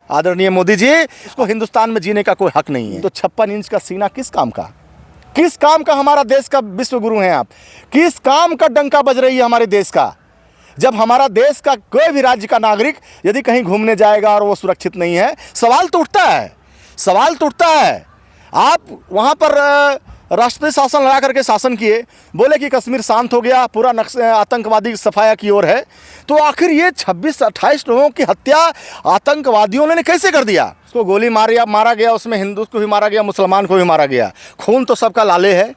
आदरणीय मोदी जी, इसको हिंदुस्तान में जीने का कोई हक नहीं है। तो 56 इंच का सीना किस काम का? किस काम का हमारा देश का विश्व गुरु हैं आप? किस काम का डंका बज रही है हमारे देश का? जब हमारा देश का कोई भी राज्य का नागरिक यदि कहीं घूमने जाएगा और वो सुरक्षित नहीं है, सवाल तो उठता है, सवाल तो उठता है। आप वहाँ पर राष्ट्रीय शासन लगा करके शासन किए, बोले कि कश्मीर शांत हो गया, पूरा आतंकवादी सफाया की ओर है। तो आखिर ये 26-28 लोगों की हत्या आतंकवादियों ने कैसे कर दिया? उसको गोली मारा गया, उसमें हिंदू को भी मारा गया, मुसलमान को भी मारा गया। खून तो सबका लाले है,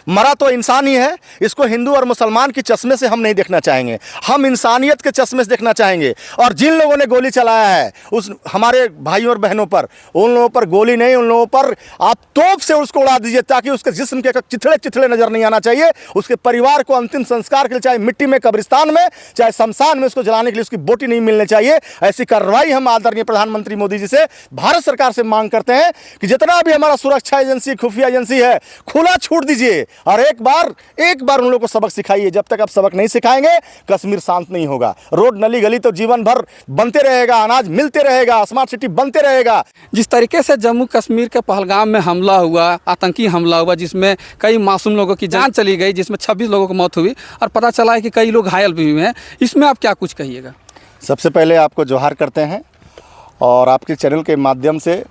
मरा तो इंसान ही है। इसको हिंदू और मुसलमान की चश्मे से हम नहीं देखना चाहेंगे, हम इंसानियत के चश्मे से देखना चाहेंगे। और जिन लोगों ने गोली चलाया है उस हमारे भाइयों और बहनों पर, उन लोगों पर गोली नहीं, उन लोगों पर आप तोप से उसको उड़ा दीजिए, ताकि उसके जिस्म के चिथड़े चिथड़े नजर नहीं आना चाहिए। उसके परिवार को अंतिम संस्कार के लिए चाहे मिट्टी में, कब्रिस्तान में, चाहे शमशान में उसको जलाने के लिए उसकी बोटी नहीं मिलनी चाहिए। ऐसी कार्रवाई हम आदरणीय प्रधानमंत्री मोदी जी से, भारत सरकार से मांग करते हैं कि जितना भी हमारा सुरक्षा एजेंसी, खुफिया एजेंसी है, खुला छूट दीजिए और एक बार उन लोगों को सबक सिखाइए। जब तक आप सबक नहीं सिखाएंगे, कश्मीर शांत नहीं होगा। रोड नली गली तो जीवन भर बनते रहेगा, अनाज मिलते रहेगा, स्मार्ट सिटी बनते रहेगा। जिस तरीके से जम्मू कश्मीर के पहलगाम में हमला हुआ, आतंकी हमला हुआ, जिसमें कई मासूम लोगों की जान चली गई, जिसमें 26 लोगों की मौत हुई और पता चला है कि कई लोग घायल भी हुए हैं, इसमें आप क्या कुछ कहिएगा? सबसे पहले आपको जोहार करते हैं और आपके चैनल के माध्यम से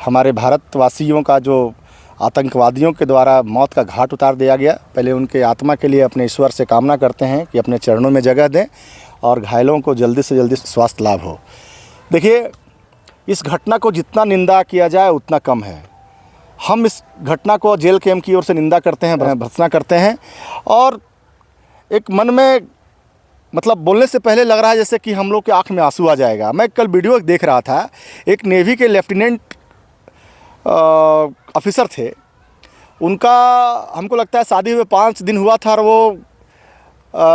हमारे भारतवासियों का जो आतंकवादियों के द्वारा मौत का घाट उतार दिया गया, पहले उनके आत्मा के लिए अपने ईश्वर से कामना करते हैं कि अपने चरणों में जगह दें और घायलों को जल्दी से जल्दी स्वास्थ्य लाभ हो। देखिए, इस घटना को जितना निंदा किया जाए उतना कम है। हम इस घटना को जेल कैंप की ओर से निंदा करते हैं, भर्त्सना करते हैं और एक मन में मतलब बोलने से पहले लग रहा है जैसे कि हम लोग के आँख में आंसू आ जाएगा। मैं कल वीडियो देख रहा था, एक नेवी के लेफ्टिनेंट ऑफिसर थे, उनका हमको लगता है शादी हुए 5 दिन हुआ था और वो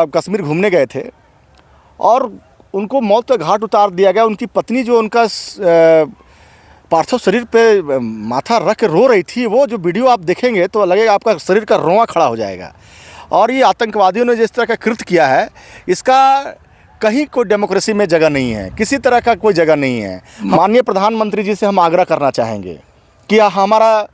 कश्मीर घूमने गए थे और उनको मौत का घाट उतार दिया गया। उनकी पत्नी जो उनका पार्थिव शरीर पे माथा रख के रो रही थी, वो जो वीडियो आप देखेंगे तो लगेगा आपका शरीर का रोंवा खड़ा हो जाएगा। और ये आतंकवादियों ने जिस तरह का कृत्य किया है, इसका कहीं कोई डेमोक्रेसी में जगह नहीं है, किसी तरह का कोई जगह नहीं है। माननीय प्रधानमंत्री जी से हम आग्रह करना चाहेंगे कि हमारा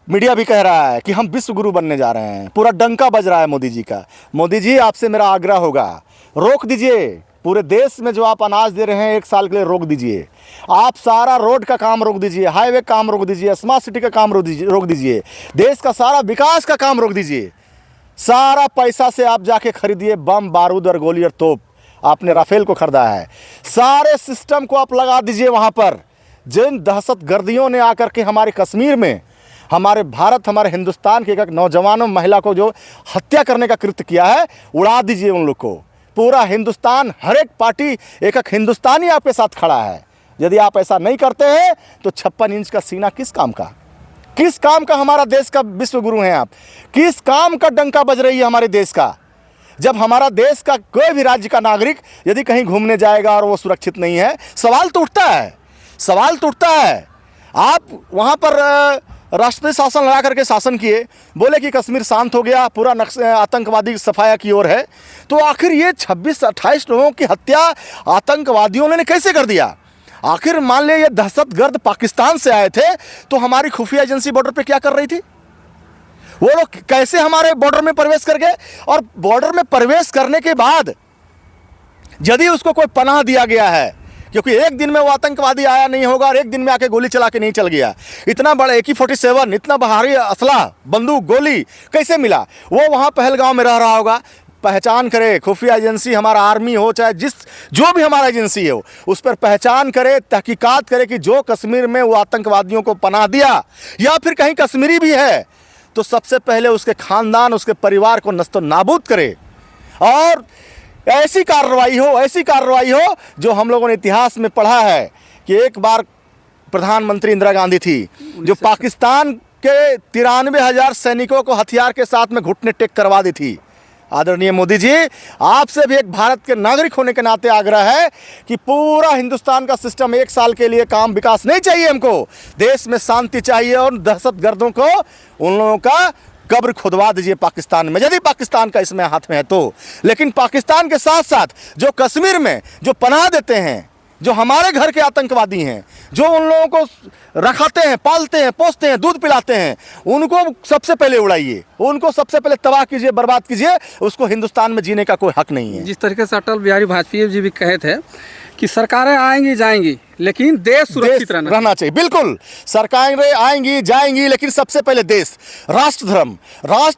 मीडिया भी कह रहा है कि हम विश्व गुरु बनने जा रहे हैं, पूरा डंका बज रहा है मोदी जी का। मोदी जी, आपसे मेरा आग्रह होगा, रोक दीजिए। पूरे देश में जो आप अनाज दे रहे हैं 1 साल के लिए, रोक दीजिए। आप सारा रोड का काम रोक दीजिए, हाईवे काम रोक दीजिए, स्मार्ट सिटी का काम रोक दीजिए, देश का सारा विकास का काम रोक दीजिए। सारा पैसा से आप जाके खरीदिए बम, बारूद और गोली और तोप। आपने राफेल को खरीदा है, सारे सिस्टम को आप लगा दीजिए वहाँ पर। जिन दहशतगर्दियों ने आकर के हमारे कश्मीर में, हमारे भारत, हमारे हिंदुस्तान के एक नौजवानों महिला को जो हत्या करने का कृत्य किया है, उड़ा दीजिए उन लोग को। पूरा हिंदुस्तान, हर एक पार्टी, एक हिंदुस्तानी आपके साथ खड़ा है। यदि आप ऐसा नहीं करते हैं तो 56 इंच का सीना किस काम का? किस काम का हमारा देश का विश्व गुरु हैं आप? किस काम का डंका बज रही है हमारे देश का? जब हमारा देश का कोई भी राज्य का नागरिक यदि कहीं घूमने जाएगा और वो सुरक्षित नहीं है, सवाल तो उठता है, सवाल तो उठता है। आप वहाँ पर राष्ट्रीय शासन लगा करके शासन किए, बोले कि कश्मीर शांत हो गया, पूरा आतंकवादी सफाया की ओर है। तो आखिर ये 26-28 लोगों की हत्या आतंकवादियों ने कैसे कर दिया? आखिर मान लिया ये दहशतगर्द पाकिस्तान से आए थे, तो हमारी खुफिया एजेंसी बॉर्डर पे क्या कर रही थी? वो लोग कैसे हमारे बॉर्डर में प्रवेश कर गए? और बॉर्डर में प्रवेश करने के बाद यदि उसको कोई पनाह दिया गया है, क्योंकि एक दिन में वो आतंकवादी आया नहीं होगा और एक दिन में आके गोली चला के नहीं चल गया। इतना बड़ा AK-47, इतना भारी असला, बंदूक, गोली कैसे मिला? वो वहाँ पहलगांव में रह रहा होगा। पहचान करे खुफिया एजेंसी, हमारा आर्मी हो चाहे जो भी हमारा एजेंसी हो, उस पर पहचान करे, तहकीकात करे कि जो कश्मीर में वो आतंकवादियों को पनाह दिया या फिर कहीं कश्मीरी भी है, तो सबसे पहले उसके खानदान, उसके परिवार को नस्तो नाबूद करे और ऐसी कार्रवाई हो जो हम लोगों ने इतिहास में पढ़ा है कि एक बार प्रधानमंत्री इंदिरा गांधी थी, जो पाकिस्तान के 93,000 सैनिकों को हथियार के साथ में घुटने टेक करवा दी थी। आदरणीय मोदी जी, आपसे भी एक भारत के नागरिक होने के नाते आग्रह है कि पूरा हिंदुस्तान का सिस्टम 1 साल के लिए काम विकास नहीं चाहिए हमको। देश में शांति चाहिए और दहशतगर्दों को, उन लोगों का कब्र खुदवा दीजिए पाकिस्तान में, यदि पाकिस्तान का इसमें हाथ में है तो। लेकिन पाकिस्तान के साथ साथ जो कश्मीर में जो पनाह देते हैं, जो हमारे घर के आतंकवादी हैं, जो उन लोगों को रखाते हैं, पालते हैं, पोसते हैं, दूध पिलाते हैं, उनको सबसे पहले उड़ाइए, उनको सबसे पहले तबाह कीजिए, बर्बाद कीजिए। उसको हिंदुस्तान में जीने का कोई हक नहीं है। जिस तरीके से अटल बिहारी वाजपेयी जी भी कहे थे कि सरकारें आएंगी जाएंगी लेकिन देश सुरक्षित रहना चाहिए। बिल्कुल, सरकारें आएंगी जाएंगी लेकिन सबसे पहले देश, राष्ट्र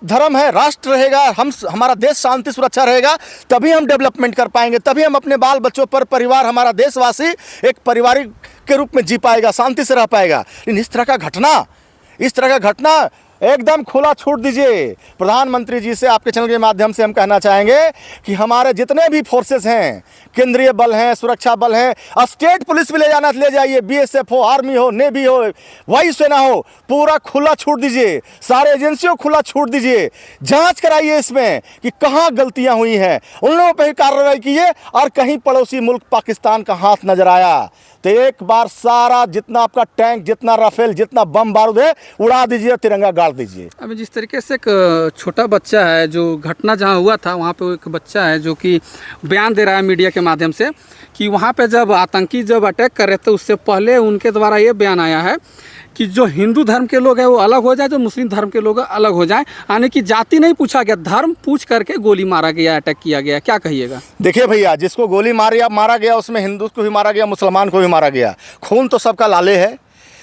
धर्म है, राष्ट्र रहेगा, हमारा देश शांति सुरक्षा रहेगा, तभी हम डेवलपमेंट कर पाएंगे, तभी हम अपने बाल बच्चों पर परिवार, हमारा देशवासी एक पारिवारिक के रूप में जी पाएगा, शांति से रह पाएगा। लेकिन इस तरह का घटना एकदम खुला छूट दीजिए। प्रधानमंत्री जी से आपके चैनल के माध्यम से हम कहना चाहेंगे कि हमारे जितने भी फोर्सेस हैं, केंद्रीय बल हैं, सुरक्षा बल हैं, स्टेट पुलिस भी ले जाना ले जाइए, बीएसएफ हो, आर्मी हो, नेवी हो, वायुसेना हो, पूरा खुला छूट दीजिए, सारे एजेंसियों खुला छूट दीजिए, जांच कराइए इसमें कि कहाँ गलतियां हुई हैं, उन लोगों पर ही कार्रवाई कीजिए। और कहीं पड़ोसी मुल्क पाकिस्तान का हाथ नजर आया तो एक बार सारा जितना आपका टैंक, जितना राफेल, जितना बम बारूद है उड़ा दीजिए, तिरंगा गाड़ दीजिए। अभी जिस तरीके से एक छोटा बच्चा है, जो घटना जहां हुआ था वहां पे एक बच्चा है जो कि बयान दे रहा है मीडिया के माध्यम से कि वहां पे जब आतंकी जब अटैक कर रहे थे उससे पहले उनके द्वारा ये बयान आया है कि जो हिंदू धर्म के लोग हैं वो अलग हो जाए, जो मुस्लिम धर्म के लोग अलग हो जाएं, यानी कि जाति नहीं पूछा गया, धर्म पूछ करके गोली मारा गया, अटैक किया गया। क्या कहिएगा? देखिए भैया, जिसको गोली मारा गया उसमें हिंदू को भी मारा गया, मुसलमान को भी मारा गया, खून तो सबका लाले है,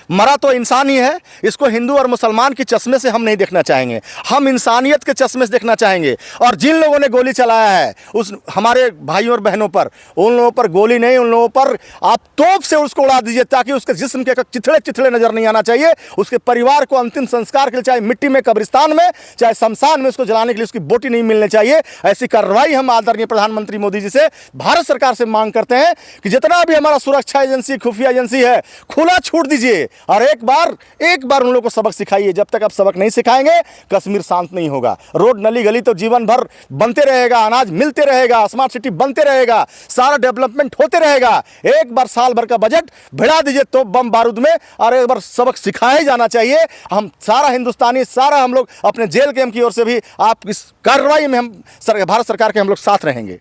मरा तो इंसान ही है। इसको हिंदू और मुसलमान के चश्मे से हम नहीं देखना चाहेंगे, हम इंसानियत के चश्मे से देखना चाहेंगे। और जिन लोगों ने गोली चलाया है उस हमारे भाइयों और बहनों पर, उन लोगों पर गोली नहीं, उन लोगों पर आप तोप से उसको उड़ा दीजिए ताकि उसके जिस्म के चिथड़े नजर नहीं आना चाहिए। उसके परिवार को अंतिम संस्कार के लिए चाहे मिट्टी में, कब्रिस्तान में, चाहे शमशान में उसको जलाने के लिए उसकी बोटी नहीं मिलनी चाहिए। ऐसी कार्रवाई हम आदरणीय प्रधानमंत्री मोदी जी से, भारत सरकार से मांग करते हैं कि जितना भी हमारा सुरक्षा एजेंसी, खुफिया एजेंसी है, खुला छूट दीजिए और एक बार उन लोगों को सबक सिखाइए। जब तक आप सबक नहीं सिखाएंगे कश्मीर शांत नहीं होगा। रोड, नली, गली तो जीवन भर बनते रहेगा, अनाज मिलते रहेगा, स्मार्ट सिटी बनते रहेगा, सारा डेवलपमेंट होते रहेगा। एक बार साल भर का बजट भिड़ा दीजिए तो बम बारूद में, और एक बार सबक सिखाया ही जाना चाहिए। हम सारा हिंदुस्तानी, सारा हम लोग अपने जेल कैंप की ओर से भी आप इस कार्रवाई में हम भारत सरकार के हम लोग साथ रहेंगे।